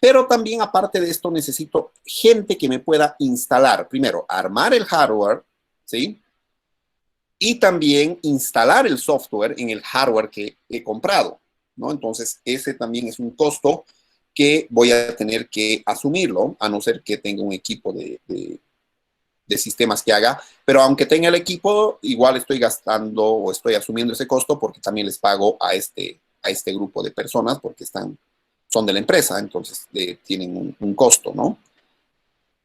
Pero también, aparte de esto, necesito gente que me pueda instalar. Primero, armar el hardware, ¿sí? Y también instalar el software en el hardware que he comprado, ¿no? Entonces, ese también es un costo que voy a tener que asumirlo, a no ser que tenga un equipo de sistemas que haga, pero aunque tenga el equipo, igual estoy gastando o estoy asumiendo ese costo porque también les pago a este grupo de personas porque son de la empresa, entonces tienen un costo, ¿no?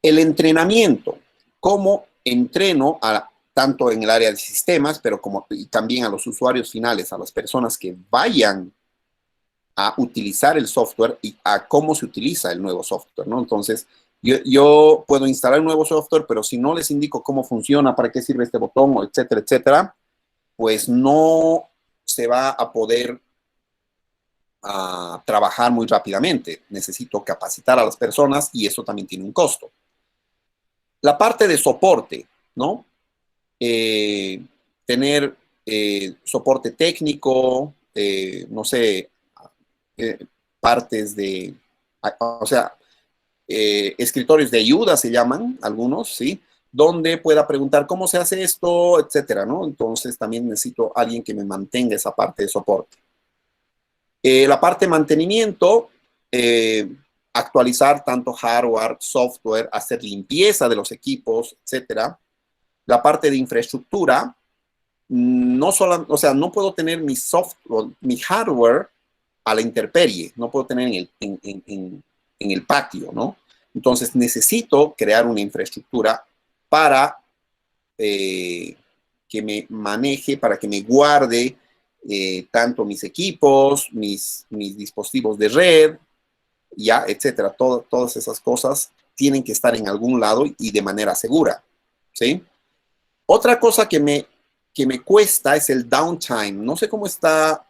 El entrenamiento, cómo entreno tanto en el área de sistemas, pero y también a los usuarios finales, a las personas que vayan a utilizar el software y a cómo se utiliza el nuevo software, ¿no? Entonces, yo puedo instalar un nuevo software, pero si no les indico cómo funciona, para qué sirve este botón, etcétera, etcétera, pues no se va a poder trabajar muy rápidamente. Necesito capacitar a las personas y eso también tiene un costo. La parte de soporte, ¿no? Tener soporte técnico, no sé, partes de, o sea, escritorios de ayuda se llaman algunos, ¿sí? Donde pueda preguntar cómo se hace esto, etcétera, ¿no? Entonces también necesito alguien que me mantenga esa parte de soporte. La parte de mantenimiento, actualizar tanto hardware, software, hacer limpieza de los equipos, etcétera. La parte de infraestructura, o sea, no puedo tener mi hardware a la intemperie, no puedo tener en el patio, ¿no? Entonces necesito crear una infraestructura para que me maneje, para que me guarde tanto mis equipos, mis dispositivos de red, ya, etcétera. Todas esas cosas tienen que estar en algún lado y de manera segura, ¿sí? Otra cosa que me que me cuesta es el downtime. No sé cómo está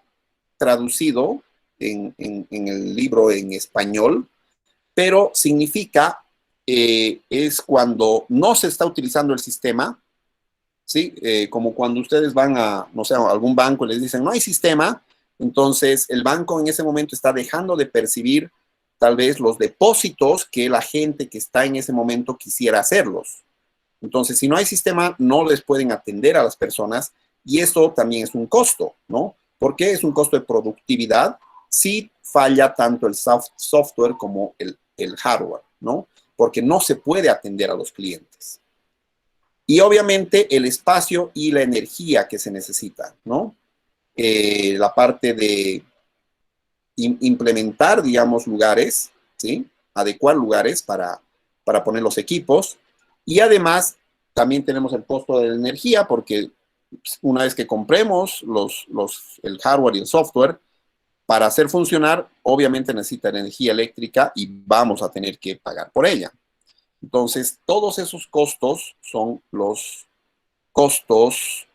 traducido en el libro en español, pero significa, es cuando no se está utilizando el sistema, ¿sí? Como cuando ustedes van a, no sé, a algún banco y les dicen, no hay sistema, entonces el banco en ese momento está dejando de percibir tal vez los depósitos que la gente que está en ese momento quisiera hacerlos. Entonces, si no hay sistema, no les pueden atender a las personas y eso también es un costo, ¿no? Porque es un costo de productividad si falla tanto el software como el hardware, ¿no? Porque no se puede atender a los clientes. Y obviamente el espacio y la energía que se necesita, ¿no? La parte de implementar, digamos, lugares, ¿sí? Adecuar lugares para poner los equipos. Y además, también tenemos el costo de la energía, porque una vez que compremos el hardware y el software, para hacer funcionar, obviamente necesita energía eléctrica y vamos a tener que pagar por ella. Entonces, todos esos costos son los costos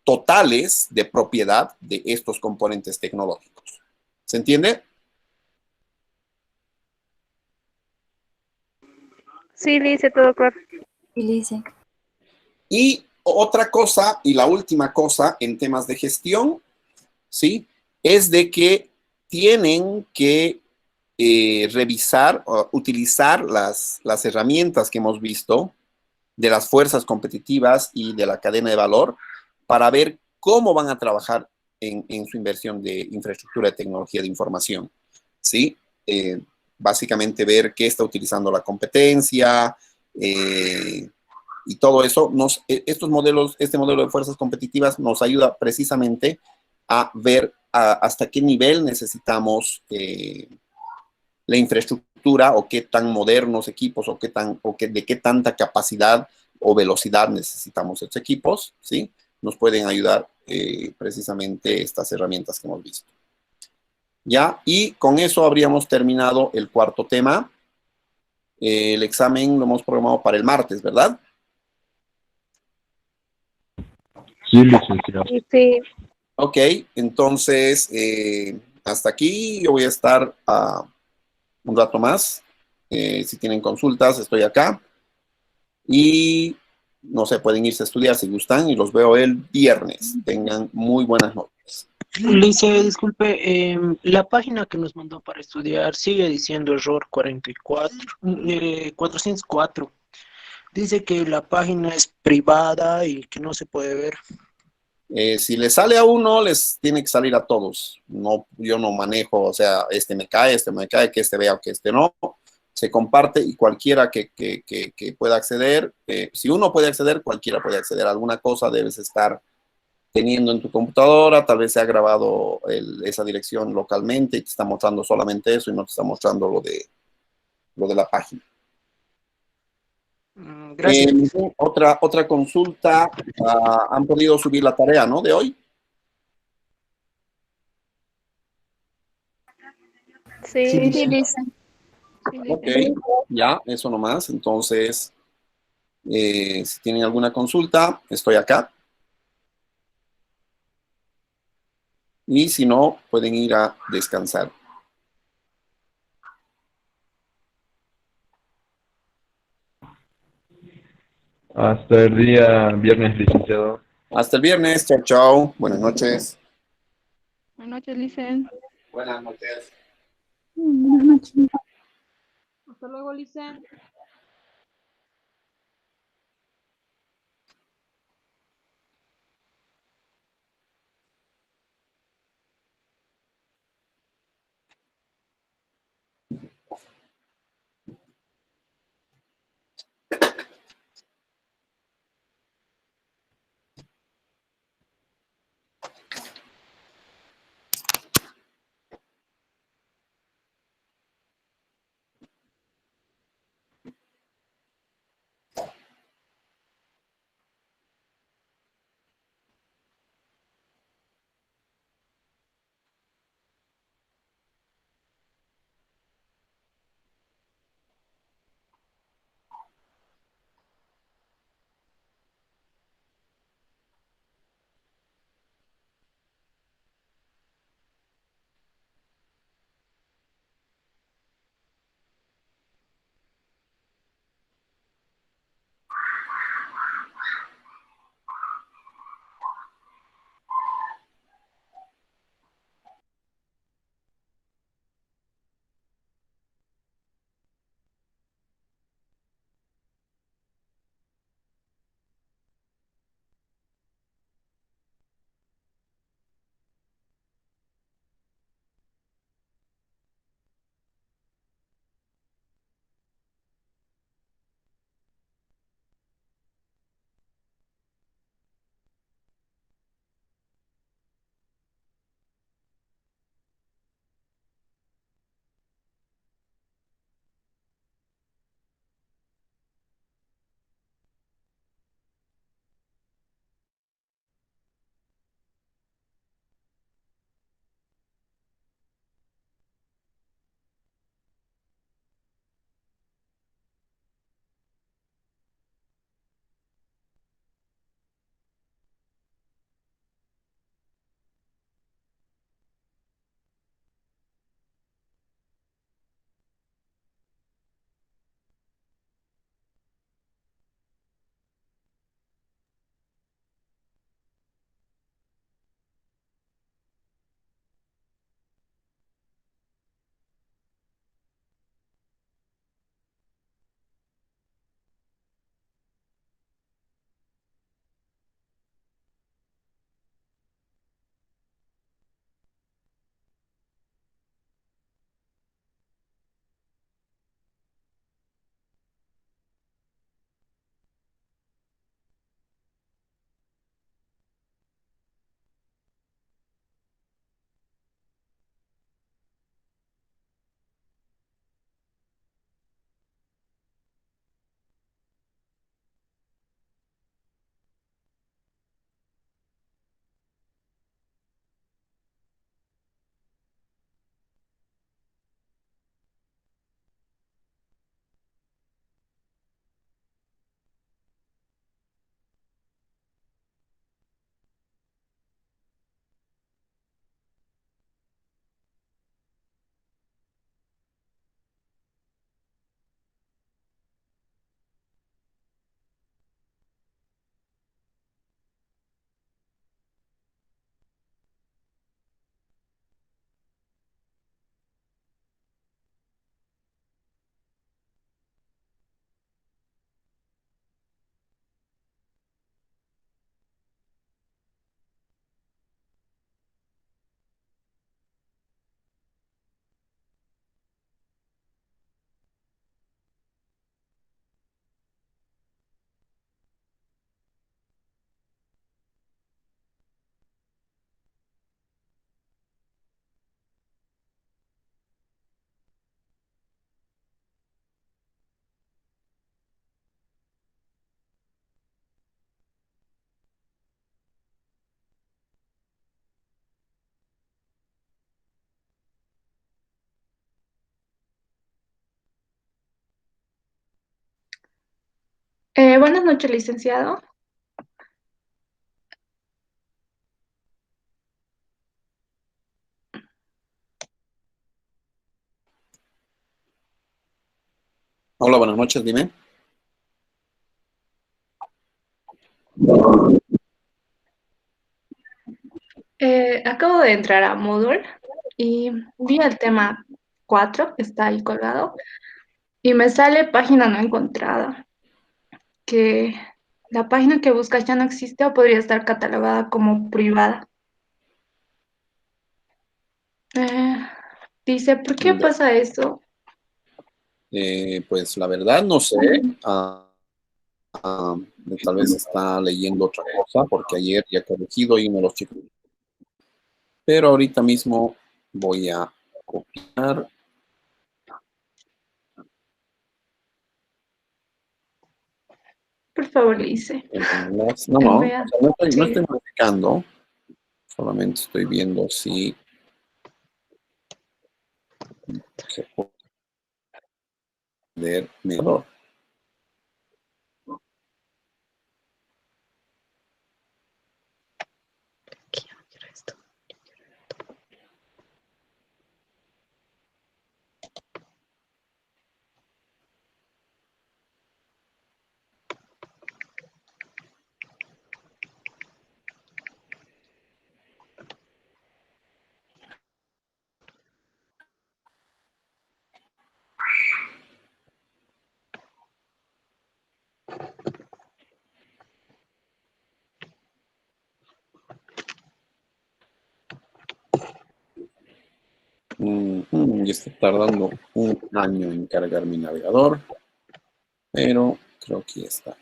totales de propiedad de estos componentes tecnológicos. ¿Se entiende? Sí, Lice, todo claro. Sí, Lice. Y otra cosa, y la última cosa en temas de gestión, ¿sí? Es de que tienen que revisar, utilizar las herramientas que hemos visto de las fuerzas competitivas y de la cadena de valor para ver cómo van a trabajar en su inversión de infraestructura de tecnología de información, ¿sí? Básicamente ver qué está utilizando la competencia y todo eso. Este modelo de fuerzas competitivas nos ayuda precisamente a ver hasta qué nivel necesitamos la infraestructura o qué tan modernos equipos o de qué tanta capacidad o velocidad necesitamos estos equipos, ¿sí? Nos pueden ayudar precisamente estas herramientas que hemos visto. ¿Ya? Y con eso habríamos terminado el cuarto tema. El examen lo hemos programado para el martes, ¿verdad? Sí, licenciado. Sí, Ok, entonces hasta aquí yo voy a estar un rato más. Si tienen consultas, estoy acá. Y no sé, pueden irse a estudiar si gustan y los veo el viernes. Tengan muy buenas noches. Lice, disculpe, la página que nos mandó para estudiar sigue diciendo error 404. Dice que la página es privada y que no se puede ver. Si les sale a uno, les tiene que salir a todos. No, yo no manejo, o sea, este me cae, que este vea o que este no. Se comparte y cualquiera que pueda acceder, si uno puede acceder, cualquiera puede acceder. Alguna cosa debes estar teniendo en tu computadora, tal vez se ha grabado esa dirección localmente y te está mostrando solamente eso y no te está mostrando lo de la página. Gracias. Otra consulta, han podido subir la tarea, ¿no? De hoy. sí, Sí, sí, Lice. Lice. Ok, ya, eso nomás. Entonces, si tienen alguna consulta, estoy acá. Y si no, pueden ir a descansar. Hasta el día viernes, licenciado. Hasta el viernes. Chao, chao. Buenas noches. Buenas noches, Lice. Buenas noches. Buenas noches. Hasta luego, Lice. Buenas noches, licenciado. Hola, buenas noches, dime. Acabo de entrar a Moodle y vi el tema 4 que está ahí colgado y me sale página no encontrada, que la página que buscas ya no existe o podría estar catalogada como privada. Eh, Dice, ¿por qué Ya. pasa eso? Pues la verdad no sé. Ah, Tal vez está leyendo otra cosa porque ayer ya he corregido y uno de los chicos. Pero ahorita mismo voy a copiar Por favor, dice. el enlace. No, no, o Envía. sea, no Sí. estoy modificando, solamente estoy viendo si se puede leer mejor. Y está tardando un año en cargar mi navegador, pero creo que ya está.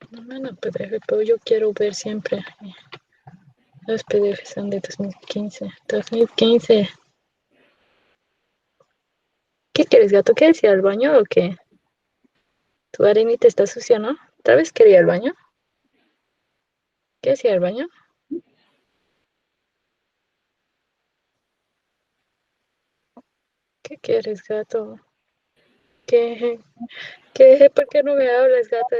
Bueno, PDF, pero yo quiero ver siempre. Los PDF son de 2015. 2015. ¿Qué quieres, gato? ¿Quieres ir al baño o qué? Tu arenita está sucia, ¿no? ¿Otra vez quería ir al baño? ¿Quieres ir al baño? ¿Qué quieres, gato? ¿Qué? ¿Qué? ¿Por qué no me hablas, gato?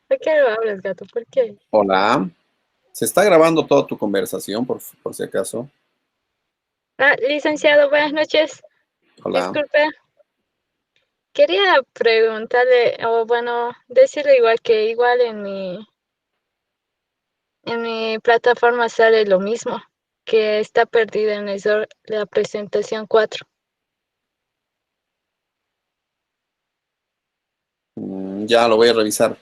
¿Por qué no hablas, gato? ¿Por qué? Hola, se está grabando toda tu conversación, por si acaso. Ah, licenciado, buenas noches. Hola. Disculpe. Quería preguntarle, o bueno, decirle igual que igual en mi plataforma sale lo mismo, que está perdida en la presentación 4. Ya lo voy a revisar.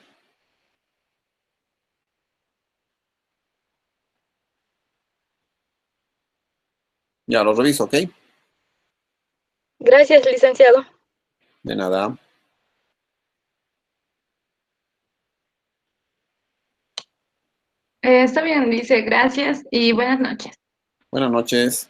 Ya lo reviso, ¿ok? Gracias, licenciado. De nada. Está bien, dice, gracias y buenas noches. Buenas noches.